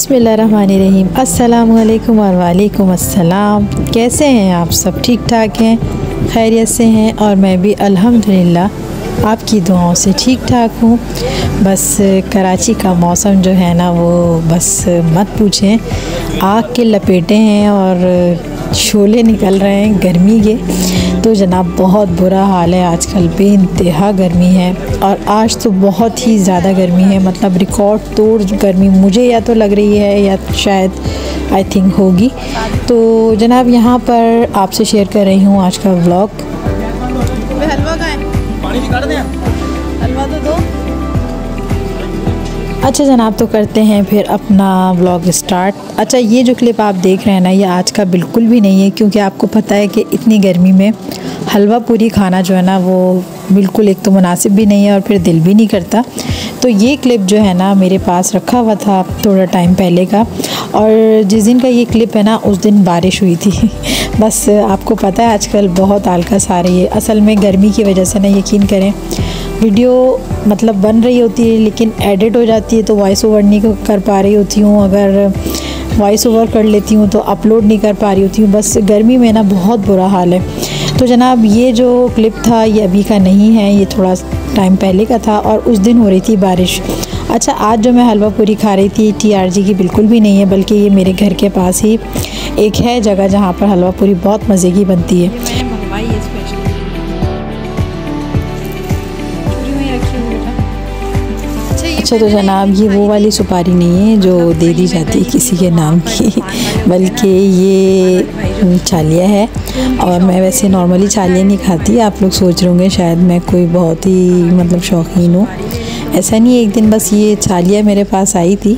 बिस्मिल्लाहिर्रहमानिर्रहीम। अस्सलामुअलैकुम और वालेकुम अस्सलाम। कैसे हैं आप सब? ठीक ठाक हैं, खैरियत से हैं? और मैं भी अल्हम्दुलिल्लाह आपकी दुआओं से ठीक ठाक हूँ। बस कराची का मौसम जो है ना, वो बस मत पूछें, आग के लपेटे हैं और शोले निकल रहे हैं गर्मी के। तो जनाब बहुत बुरा हाल है, आजकल बेइंतहा गर्मी है और आज तो बहुत ही ज़्यादा गर्मी है, मतलब रिकॉर्ड तोड़ गर्मी मुझे या तो लग रही है या शायद आई थिंक होगी। तो जनाब यहाँ पर आपसे शेयर कर रही हूँ आज का व्लॉग। हलवा का है, पानी निकाल दें, हलवा तो दो। अच्छा जनाब, तो करते हैं फिर अपना व्लॉग स्टार्ट। अच्छा, ये जो क्लिप आप देख रहे हैं ना, ये आज का बिल्कुल भी नहीं है, क्योंकि आपको पता है कि इतनी गर्मी में हलवा पूरी खाना जो है ना, वो बिल्कुल एक तो मुनासिब भी नहीं है और फिर दिल भी नहीं करता। तो ये क्लिप जो है ना, मेरे पास रखा हुआ था थोड़ा टाइम पहले का, और जिस दिन का ये क्लिप है ना, उस दिन बारिश हुई थी। बस आपको पता है आजकल बहुत आलकस आ रही है। असल में गर्मी की वजह से ना, यकीन करें, वीडियो मतलब बन रही होती है लेकिन एडिट हो जाती है तो वॉइस ओवर नहीं कर पा रही होती हूँ। अगर वॉइस ओवर कर लेती हूँ तो अपलोड नहीं कर पा रही होती हूँ। बस गर्मी में ना बहुत बुरा हाल है। तो जनाब, ये जो क्लिप था ये अभी का नहीं है, ये थोड़ा टाइम पहले का था और उस दिन हो रही थी बारिश। अच्छा, आज जो मैं हलवा पूरी खा रही थी TRG की बिल्कुल भी नहीं है, बल्कि ये मेरे घर के पास ही एक है जगह जहाँ पर हलवा पूरी बहुत मज़े की बनती है। मैंने मंगवाई है स्पेशल। अच्छा, तो जनाब ये वो वाली सुपारी नहीं है जो दे दी जाती है किसी के नाम की, बल्कि ये चालिया है। और मैं वैसे नॉर्मली चालिया नहीं खाती, आप लोग सोच रहे होंगे शायद मैं कोई बहुत ही मतलब शौकीन हूँ। ऐसा नहीं है, एक दिन बस ये चालिया मेरे पास आई थी,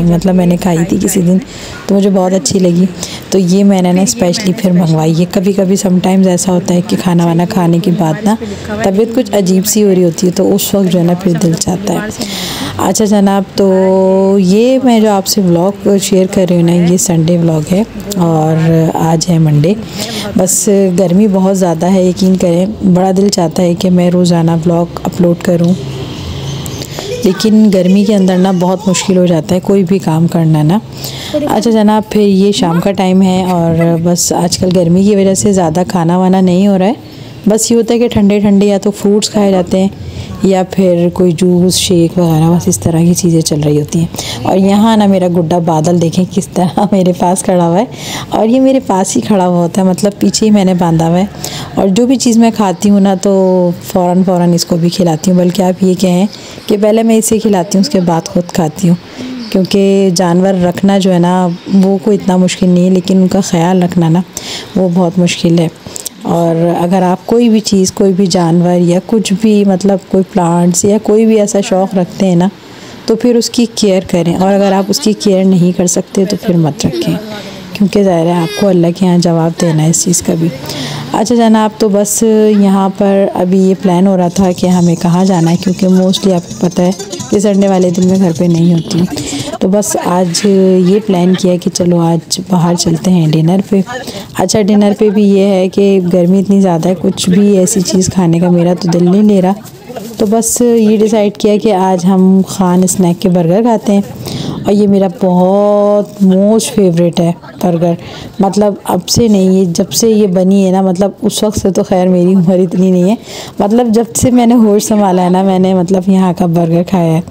मतलब मैंने खाई थी किसी दिन, तो मुझे बहुत अच्छी लगी। तो ये मैंने ना स्पेशली फिर मंगवाई है। कभी कभी समटाइम्स ऐसा होता है कि खाना वाना खाने के बाद ना तबीयत कुछ अजीब सी हो रही होती है, तो उस वक्त जो है ना फिर दिल चाहता है। अच्छा जनाब, तो ये मैं जो आपसे व्लॉग शेयर कर रही हूँ ना, ये संडे व्लॉग है और आज है मंडे। बस गर्मी बहुत ज़्यादा है, यकीन करें, बड़ा दिल चाहता है कि मैं रोज़ाना व्लॉग अपलोड करूँ, लेकिन गर्मी के अंदर ना बहुत मुश्किल हो जाता है कोई भी काम करना ना। अच्छा जनाब, फिर ये शाम का टाइम है और बस आजकल गर्मी की वजह से ज़्यादा खाना वाना नहीं हो रहा है। बस ये होता है कि ठंडे ठंडे या तो फ्रूट्स खाए जाते हैं या फिर कोई जूस शेक वगैरह, बस इस तरह की चीज़ें चल रही होती हैं। और यहाँ ना मेरा गुड्डा बादल देखें किस तरह मेरे पास खड़ा हुआ है, और ये मेरे पास ही खड़ा हुआ होता है, मतलब पीछे ही मैंने बांधा हुआ है। और जो भी चीज़ मैं खाती हूँ ना, तो फ़ौरन इसको भी खिलाती हूँ, बल्कि आप ये कहें कि पहले मैं इसे खिलाती हूँ उसके बाद ख़ुद खाती हूँ। क्योंकि जानवर रखना जो है ना, वो कोई इतना मुश्किल नहीं है, लेकिन उनका ख़्याल रखना ना वो बहुत मुश्किल है। और अगर आप कोई भी चीज़, कोई भी जानवर या कुछ भी, मतलब कोई प्लांट्स या कोई भी ऐसा शौक़ रखते हैं ना, तो फिर उसकी केयर करें। और अगर आप उसकी केयर नहीं कर सकते तो फिर मत रखें, क्योंकि ज़ाहिर है आपको अल्लाह के यहाँ जवाब देना है इस चीज़ का भी। अच्छा जनाब, तो बस यहाँ पर अभी ये प्लान हो रहा था कि हमें कहाँ जाना है, क्योंकि मोस्टली आपको पता है कि संडे वाले दिन मैं घर पे नहीं होती। तो बस आज ये प्लान किया कि चलो आज बाहर चलते हैं डिनर पे। अच्छा, डिनर पे भी ये है कि गर्मी इतनी ज़्यादा है, कुछ भी ऐसी चीज़ खाने का मेरा तो दिल नहीं ले रहा। तो बस ये डिसाइड किया कि आज हम खान स्नैक के बर्गर खाते हैं। और ये मेरा बहुत मोस्ट फेवरेट है बर्गर, मतलब अब से नहीं, ये जब से ये बनी है ना, मतलब उस वक्त से तो खैर मेरी उम्र इतनी नहीं है, मतलब जब से मैंने होश संभाला है ना, मैंने मतलब यहाँ का बर्गर खाया है।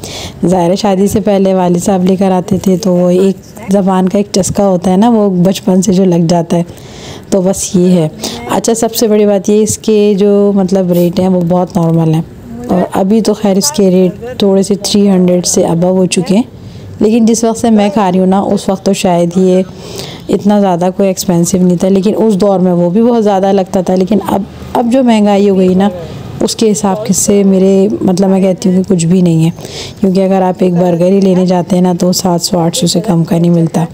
ज़ाहिर है शादी से पहले वालिद साहब लेकर आते थे, तो वो एक ज़बान का एक चस्का होता है ना, वो बचपन से जो लग जाता है, तो बस ये है। अच्छा, सबसे बड़ी बात ये, इसके जो मतलब रेट हैं वो बहुत नॉर्मल हैं, और अभी तो खैर इसके रेट थोड़े से 300 से अबव हो चुके हैं, लेकिन जिस वक्त से मैं खा रही हूँ ना, उस वक्त तो शायद ये इतना ज़्यादा कोई एक्सपेंसिव नहीं था, लेकिन उस दौर में वो भी बहुत ज़्यादा लगता था। लेकिन अब जो महंगाई हो गई ना, उसके हिसाब से मेरे मतलब मैं कहती हूँ कि कुछ भी नहीं है, क्योंकि अगर आप एक बर्गर ही लेने जाते हैं ना, तो 700-800 से कम का नहीं मिलता।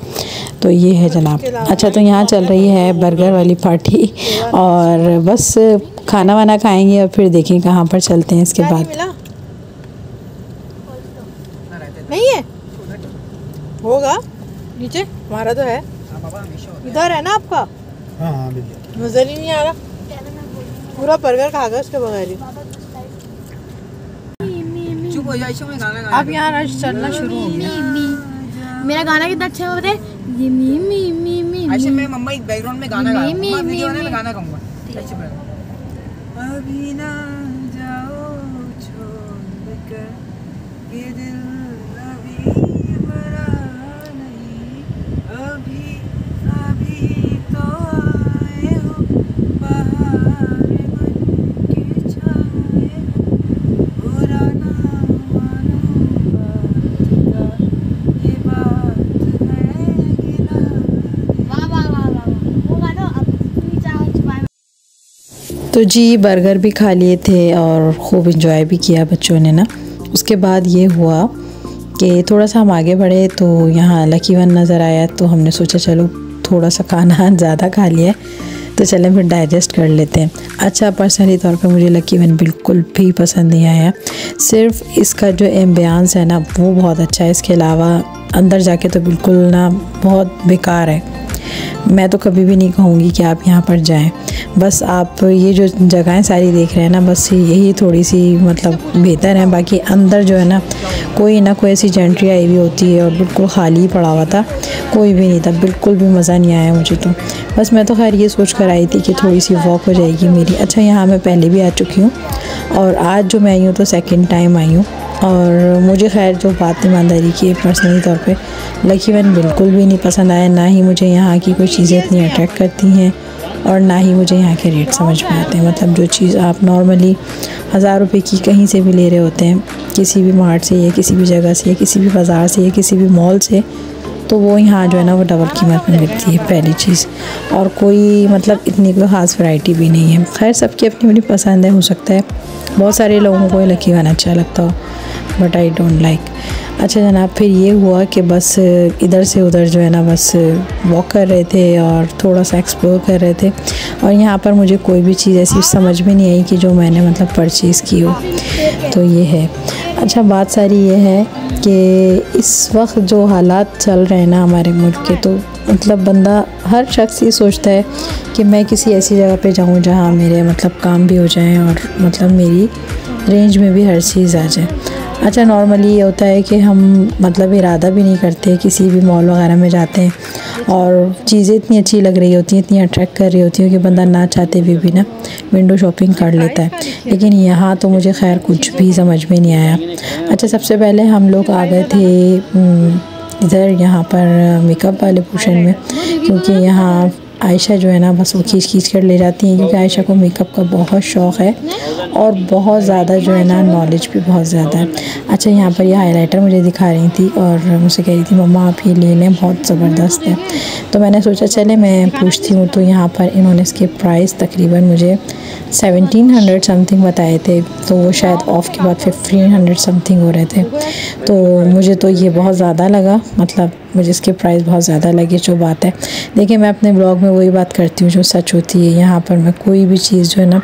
तो ये है जनाब। अच्छा, तो यहाँ चल रही है बर्गर वाली पार्टी, और बस खाना वाना खाएंगे और फिर देखें कहाँ पर चलते हैं इसके बाद। नहीं है, होगा नीचे, हमारा तो है, इधर है ना आपका। हाँ नजर ही नहीं आ रहा, पूरा बर्गर खा गया उसके बगैर ही। अब यहाँ रश चलना शुरू हो गया। मेरा गाना कितना अच्छा है बताए। ये मी मी मी मी ऐसे मैं मम्मा एक बैकग्राउंड में गाना गा रहा हूं, वीडियो में गाना गाऊंगा। ऐसे अभी ना जाओ छोड़कर ये दिल अभी भरा नहीं, अभी अभी तो आए हो बहार मन के छाए, बुरा ना मानो बात का, ये बात है गिला। वाह वाह वाह वाह, वो गाना अब तुम चाहो छुपाए। तो जी बर्गर भी खा लिए थे और खूब इंजॉय भी किया बच्चों ने ना। उसके बाद ये हुआ कि थोड़ा सा हम आगे बढ़े तो यहाँ लकी वन नज़र आया, तो हमने सोचा चलो थोड़ा सा खाना ज़्यादा खा लिया है तो चलें फिर डाइजेस्ट कर लेते हैं। अच्छा, पर्सनली तौर पे मुझे लकी वन बिल्कुल भी पसंद नहीं आया। सिर्फ इसका जो एम्बियंस है ना वो बहुत अच्छा है, इसके अलावा अंदर जाके तो बिल्कुल ना बहुत बेकार है। मैं तो कभी भी नहीं कहूँगी कि आप यहाँ पर जाएं। बस आप ये जो जगहें सारी देख रहे हैं ना, बस यही थोड़ी सी मतलब बेहतर है। बाकी अंदर जो है ना कोई ऐसी जेंट्री आई हुई होती है और बिल्कुल खाली पड़ा हुआ था, कोई भी नहीं था, बिल्कुल भी मज़ा नहीं आया मुझे तो। बस मैं तो खैर ये सोच कर आई थी कि थोड़ी सी वॉक हो जाएगी मेरी। अच्छा, यहाँ मैं पहले भी आ चुकी हूँ और आज जो मैं आई हूँ तो सेकंड टाइम आई हूँ। और मुझे खैर जो बात ईमानदारी की है, पर्सनली तौर पे लकी वन बिल्कुल भी नहीं पसंद आया। ना ही मुझे यहाँ की कोई चीज़ें इतनी अट्रैक्ट करती हैं और ना ही मुझे यहाँ के रेट समझ में आते हैं। मतलब जो चीज़ आप नॉर्मली 1000 रुपये की कहीं से भी ले रहे होते हैं, किसी भी मार्ट से या किसी भी जगह से या किसी भी बाज़ार से या किसी भी मॉल से, तो वो यहाँ जो है ना वो डबल कीमत में मिलती है पहली चीज़। और कोई मतलब इतनी कोई ख़ास वैरायटी भी नहीं है। खैर सबकी अपनी अपनी पसंद है, हो सकता है बहुत सारे लोगों को लकी वन अच्छा लगता हो, बट आई डोंट लाइक। अच्छा जनाब, फिर ये हुआ कि बस इधर से उधर जो है ना बस वॉक कर रहे थे और थोड़ा सा एक्सप्लोर कर रहे थे। और यहाँ पर मुझे कोई भी चीज़ ऐसी समझ में नहीं आई कि जो मैंने मतलब परचेज़ की हो, तो ये है। अच्छा, बात सारी ये है कि इस वक्त जो हालात चल रहे हैं ना हमारे मुल्क के, तो मतलब बंदा हर शख्स ये सोचता है कि मैं किसी ऐसी जगह पे जाऊँ जहाँ मेरे मतलब काम भी हो जाएं और मतलब मेरी रेंज में भी हर चीज़ आ जाए। अच्छा, नॉर्मली ये होता है कि हम मतलब इरादा भी नहीं करते, किसी भी मॉल वगैरह में जाते हैं और चीज़ें इतनी अच्छी लग रही होती हैं, इतनी अट्रैक्ट कर रही होती हैं कि बंदा ना चाहते हुए भी ना विंडो शॉपिंग कर लेता है। लेकिन यहाँ तो मुझे खैर कुछ भी समझ में नहीं आया। अच्छा, सबसे पहले हम लोग आ गए थे इधर यहाँ पर मेकअप वाले पोर्शन में, क्योंकि यहाँ आयशा जो है ना बस वो खींच कर ले जाती हैं, क्योंकि आयशा को मेकअप का बहुत शौक़ है और बहुत ज़्यादा जो है ना नॉलेज भी बहुत ज़्यादा है। अच्छा, यहाँ पर ये हाइलाइटर मुझे दिखा रही थी और मुझसे कह रही थी मम्मा आप ये ले लें, बहुत ज़बरदस्त है। तो मैंने सोचा चले मैं पूछती हूँ। तो यहाँ पर इन्होंने इसके प्राइस तकरीबन मुझे 1700 समथिंग बताए थे, तो वो शायद ऑफ़ के बाद 1500 समथिंग हो रहे थे। तो मुझे तो ये बहुत ज़्यादा लगा, मतलब मुझे इसके प्राइस बहुत ज़्यादा लगे। जो बात है, देखिए मैं अपने ब्लॉग में वही बात करती हूँ जो सच होती है। यहाँ पर मैं कोई भी चीज़ जो है ना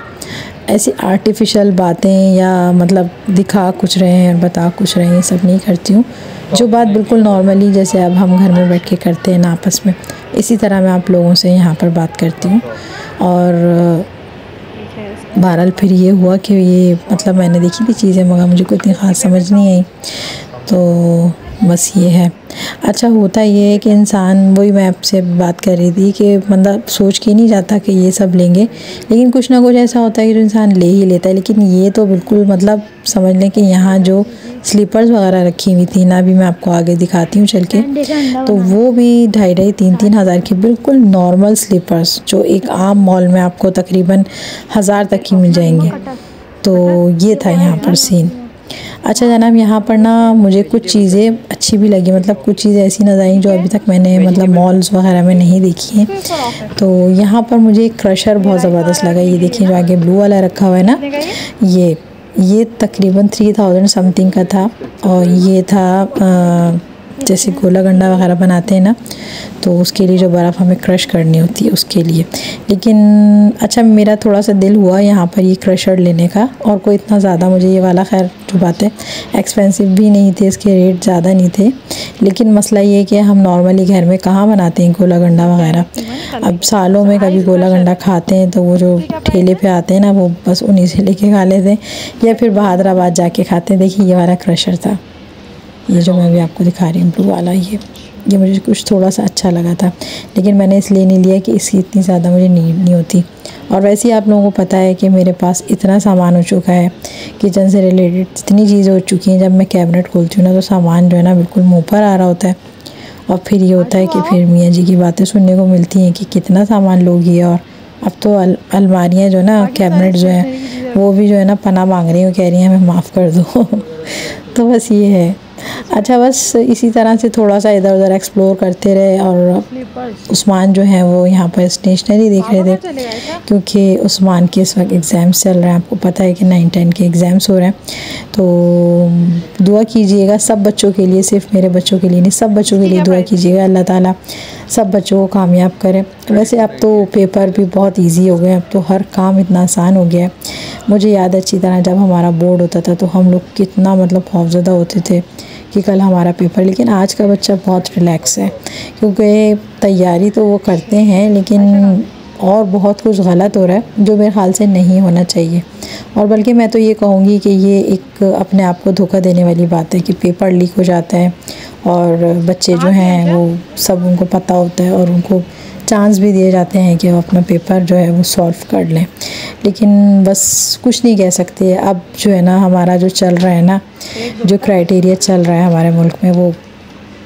ऐसी आर्टिफिशियल बातें या मतलब दिखा कुछ रहे हैं और बता कुछ रहे हैं, ये सब नहीं करती हूँ। जो बात बिल्कुल नॉर्मली जैसे अब हम घर में बैठ के करते हैं ना आपस में, इसी तरह मैं आप लोगों से यहाँ पर बात करती हूँ। और बहरहाल फिर ये हुआ कि ये मतलब मैंने देखी थी चीज़ें मगर मुझे कोई इतनी ख़ास समझ नहीं आई, तो बस ये है। अच्छा, होता ये है कि इंसान, वही मैं आपसे बात कर रही थी कि बंदा सोच के नहीं जाता कि ये सब लेंगे, लेकिन कुछ ना कुछ ऐसा होता है कि जो इंसान ले ही लेता है। लेकिन ये तो बिल्कुल मतलब समझ लें कि यहाँ जो स्लीपर्स वगैरह रखी हुई थी ना, अभी मैं आपको आगे दिखाती हूँ चल के, तो वो भी 2,500-3,000 हज़ार की बिल्कुल नॉर्मल स्लीपर्स जो एक आम मॉल में आपको तकरीबन 1000 तक की मिल जाएंगे। तो ये था यहाँ पर सीन। अच्छा जनाब, यहाँ पर ना मुझे कुछ चीज़ें अच्छी भी लगी, मतलब कुछ चीज़ें ऐसी नज़र आई जो अभी तक मैंने मतलब मॉल्स वगैरह में नहीं देखी हैं। तो यहाँ पर मुझे एक क्रशर बहुत ज़बरदस्त लगा। ये देखिए जो आगे ब्लू वाला रखा हुआ है ना, ये तकरीबन 3000 समथिंग का था। और ये था जैसे गोला गंडा वगैरह बनाते हैं ना, तो उसके लिए जो बर्फ़ हमें क्रश करनी होती है उसके लिए। लेकिन अच्छा, मेरा थोड़ा सा दिल हुआ यहाँ पर ये क्रशर लेने का, और कोई इतना ज़्यादा मुझे ये वाला खैर जो बात है एक्सपेंसिव भी नहीं थे, इसके रेट ज़्यादा नहीं थे। लेकिन मसला ये कि हम नॉर्मली घर में कहाँ बनाते हैं गोला गंडा वगैरह, अब सालों में कभी गोला गंडा खाते हैं तो वो जो ठेले पे आते हैं ना, वो बस उन्हीं से लेके खा लेते हैं या फिर बहादुराबाद जाके खाते हैं। देखिए ये वाला क्रशर था, ये जो मैं अभी आपको दिखा रही हूँ ब्लू वाला, ये मुझे कुछ थोड़ा सा अच्छा लगा था, लेकिन मैंने इसलिए नहीं लिया कि इसकी इतनी ज़्यादा मुझे नीड नहीं होती। और वैसे ही आप लोगों को पता है कि मेरे पास इतना सामान हो चुका है, किचन से रिलेटेड इतनी चीज़ें हो चुकी हैं, जब मैं कैबिनेट खोलती हूँ ना तो सामान जो है ना बिल्कुल मुँह पर आ रहा होता है। और फिर ये होता है कि फिर मियाँ जी की बातें सुनने को मिलती हैं कि कितना सामान लोगी। और अब तो अलमारियाँ जो है ना, कैबिनेट जो है वो भी जो है ना पनाह मांग रही हूँ, कह रही हैं हमें माफ़ कर दो। तो बस ये है। अच्छा, बस इसी तरह से थोड़ा सा इधर उधर एक्सप्लोर करते रहे। और उस्मान जो है वो यहाँ पर स्टेशनरी देख रहे थे, क्योंकि उस्मान के इस वक्त एग्ज़ाम्स चल रहे हैं। आपको पता है कि 9-10 के एग्ज़ाम्स हो रहे हैं, तो दुआ कीजिएगा सब बच्चों के लिए, सिर्फ मेरे बच्चों के लिए नहीं, सब बच्चों के लिए दुआ कीजिएगा, अल्लाह ताला सब बच्चों को कामयाब करें। वैसे अब तो पेपर भी बहुत ईजी हो गए, अब तो हर काम इतना आसान हो गया है। मुझे याद है अच्छी तरह, जब हमारा बोर्ड होता था तो हम लोग कितना मतलब खौफज़दा होते थे कि कल हमारा पेपर। लेकिन आज का बच्चा बहुत रिलैक्स है, क्योंकि तैयारी तो वो करते हैं, लेकिन और बहुत कुछ गलत हो रहा है जो मेरे ख़्याल से नहीं होना चाहिए। और बल्कि मैं तो ये कहूँगी कि ये एक अपने आप को धोखा देने वाली बात है कि पेपर लीक हो जाता है और बच्चे जो हैं वो सब उनको पता होता है और उनको चांस भी दिए जाते हैं कि वो अपना पेपर जो है वो सॉल्व कर लें। लेकिन बस कुछ नहीं कह सकते। अब जो है ना हमारा जो चल रहा है ना, जो क्राइटेरिया चल रहा है हमारे मुल्क में, वो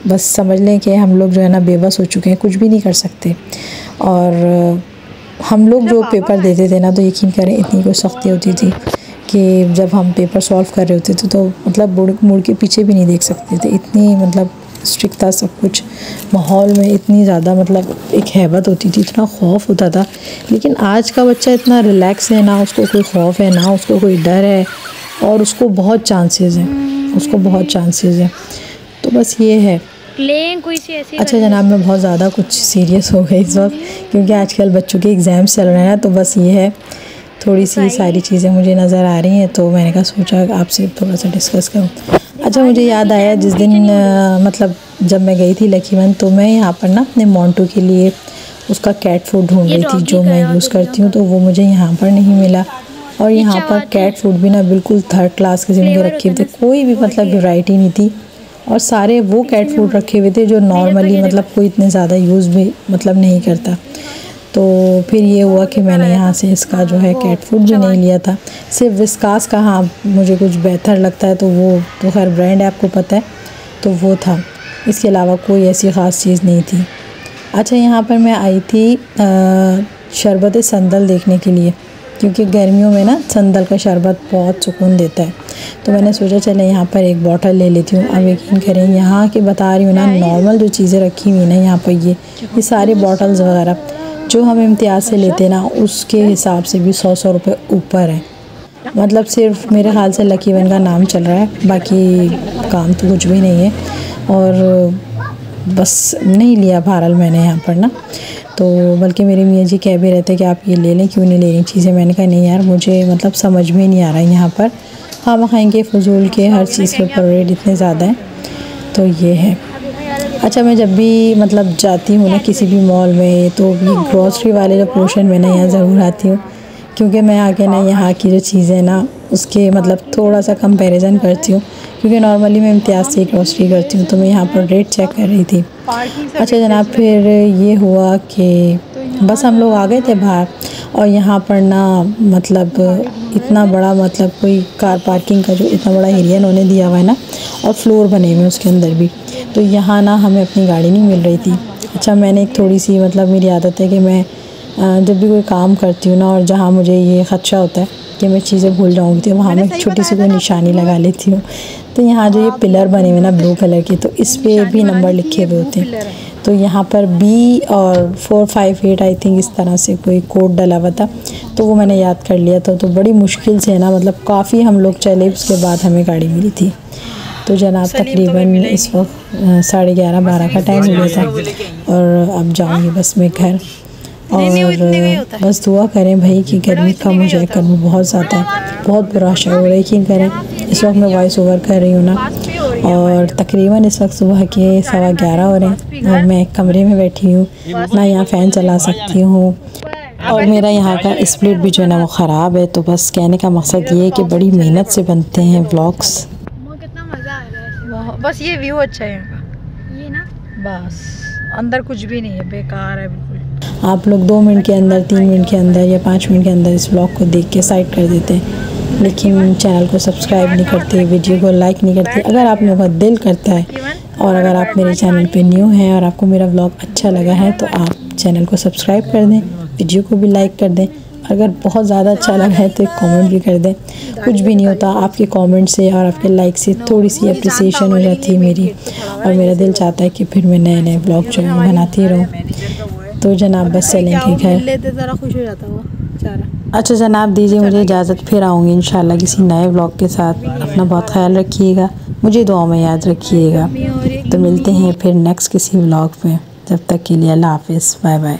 बस समझ लें कि हम लोग जो है ना बेबस हो चुके हैं, कुछ भी नहीं कर सकते। और हम लोग जो पेपर देते थे ना, तो यकीन करें इतनी कोई सख्ती होती थी कि जब हम पेपर सॉल्व कर रहे होते थे तो मतलब मुड़ के पीछे भी नहीं देख सकते थे, इतनी मतलब स्ट्रिक्ट था सब कुछ। माहौल में इतनी ज़्यादा मतलब एक हैबत होती थी, इतना खौफ होता था। लेकिन आज का बच्चा इतना रिलैक्स है, ना उसको कोई खौफ है ना उसको कोई डर है, और उसको बहुत चांसेस हैं, उसको बहुत चांसेस हैं। तो बस ये है। कोई सी ऐसी। अच्छा जनाब, मैं बहुत ज़्यादा कुछ सीरियस हो गई इस वक्त, क्योंकि आजकल बच्चों के एग्ज़ाम्स चल रहे हैं। तो बस ये है, थोड़ी सी सारी चीज़ें मुझे नज़र आ रही हैं, तो मैंने कहा सोचा आपसे थोड़ा सा डिस्कस करूँ। अच्छा, मुझे याद आया जिस दिन मतलब जब मैं गई थी लकीवन, तो मैं यहाँ पर ना अपने मोंटू के लिए उसका कैट फूड ढूंढ रही थी जो मैं यूज़ करती हूँ, तो वो मुझे यहाँ पर नहीं मिला। और यहाँ पर कैट फूड भी ना बिल्कुल थर्ड क्लास किस्म के रखे हुए थे, कोई भी मतलब वैरायटी नहीं थी। और सारे वो कैट फूड रखे हुए थे जो नॉर्मली मतलब कोई इतने ज़्यादा यूज़ भी मतलब नहीं करता। तो फिर ये हुआ कि मैंने यहाँ से इसका जो है कैट फूड भी नहीं लिया था, सिर्फ विस्कास का हाँ मुझे कुछ बेहतर लगता है, तो वो तो हर ब्रांड है आपको पता है, तो वो था। इसके अलावा कोई ऐसी ख़ास चीज़ नहीं थी। अच्छा, यहाँ पर मैं आई थी शरबत संदल देखने के लिए, क्योंकि गर्मियों में ना संदल का शरबत बहुत सुकून देता है। तो मैंने सोचा चले यहाँ पर एक बॉटल ले लेती हूँ। अब यकीन करें, यहाँ के बता रही हूँ ना, नॉर्मल जो चीज़ें रखी हुई ना यहाँ पर, ये सारे बॉटल्स वगैरह जो हम इम्तियाज़ से लेते ना, उसके हिसाब से भी 100 रुपये ऊपर है। मतलब सिर्फ मेरे ख्याल से लकी वन का नाम चल रहा है, बाकी काम तो कुछ भी नहीं है। और बस नहीं लिया बहरहाल मैंने यहाँ पर ना, तो बल्कि मेरे मियाँ जी कह भी रहते कि आप ये ले लें, क्यों नहीं ले रही चीज़ें। मैंने कहा नहीं यार, मुझे मतलब समझ में नहीं आ रहा है यहाँ पर हम खाएँगे फजूल के, हर चीज़ के ऊपर रेट इतने ज़्यादा हैं, तो ये है। अच्छा, मैं जब भी मतलब जाती हूँ ना किसी भी मॉल में, तो भी ग्रॉसरी वाले जो पोर्शन में ना यहाँ ज़रूर आती हूँ, क्योंकि मैं आके ना यहाँ की जो चीज़ें ना उसके मतलब थोड़ा सा कंपैरिजन करती हूँ, क्योंकि नॉर्मली मैं इम्तियाज़ से ग्रॉसरी करती हूँ, तो मैं यहाँ पर रेट चेक कर रही थी। अच्छा जनाब, फिर ये हुआ कि बस हम लोग आ गए थे बाहर, और यहाँ पर ना मतलब इतना बड़ा मतलब कोई कार पार्किंग का जो इतना बड़ा एरिया उन्होंने दिया हुआ है ना, और फ्लोर बने हुए उसके अंदर भी, तो यहाँ ना हमें अपनी गाड़ी नहीं मिल रही थी। अच्छा, मैंने एक थोड़ी सी मतलब मेरी आदत है कि मैं जब भी कोई काम करती हूँ ना, और जहाँ मुझे ये ख़दशा होता है कि मैं चीज़ें भूल जाऊँगी, तो वहाँ मैं छोटी सी कोई निशानी लगा लेती हूँ। तो यहाँ जो ये पिलर बने हुए ना ब्लू कलर के, तो इस पर भी नंबर लिखे हुए होते हैं। तो यहाँ पर B और 458 आई थिंक इस तरह से कोई कोड डला हुआ था, तो वो मैंने याद कर लिया था। तो बड़ी मुश्किल से ना मतलब काफ़ी हम लोग चले, उसके बाद हमें गाड़ी मिली थी। तो जनाब तकरीबन इस वक्त 11:30-12 का टाइम हो गया था, और अब जाऊँगी बस मैं घर। और बस दुआ करें भाई कि गर्मी कम हो जाए, गर्मी बहुत ज़्यादा है, बहुत बुरा हाल हो रहा है। यकीन करें, इस वक्त मैं वॉइस ओवर कर रही हूँ ना, और तकरीबन इस वक्त सुबह के 11:15 हो रहे हैं, और मैं एक कमरे में बैठी हूँ ना, यहाँ फ़ैन चला सकती हूँ, और मेरा यहाँ का स्प्लिट भी जो है ना वो ख़राब है। तो बस कहने का मकसद ये है कि बड़ी मेहनत से बनते हैं व्लॉग्स। बस ये व्यू अच्छा है यहाँ का, ये ना, बस अंदर कुछ भी नहीं है, बेकार है बिल्कुल। आप लोग 2 मिनट के अंदर, 3 मिनट के अंदर या 5 मिनट के अंदर इस ब्लॉग को देख के साइड कर देते हैं, लेकिन चैनल को सब्सक्राइब नहीं करते, वीडियो को लाइक नहीं करते। अगर आप लोगों का दिल करता है और अगर आप मेरे चैनल पे न्यू हैं और आपको मेरा ब्लॉग अच्छा लगा है तो आप चैनल को सब्सक्राइब कर दें, वीडियो को भी लाइक कर दें। अगर बहुत ज़्यादा अच्छा लगा है तो एक कमेंट भी कर दें। कुछ भी नहीं होता, आपके कमेंट से और आपके लाइक से थोड़ी सी अप्रिसिएशन हो जाती है मेरी, और मेरा दिल चाहता है कि फिर मैं नए नए ब्लॉग जो है बनाती रहूँ। तो जनाब बस चलेंगे घर। ज़रा खुश हो जाता वो बेचारा। अच्छा जनाब, दीजिए मुझे इजाज़त, फिर आऊँगी इंशाल्लाह किसी नए ब्लॉग के साथ। अपना बहुत ख्याल रखिएगा, मुझे दुआ में याद रखिएगा। तो मिलते हैं फिर नेक्स्ट किसी ब्लॉग में, जब तक के लिए अल्लाह हाफिज़, बाय बाय।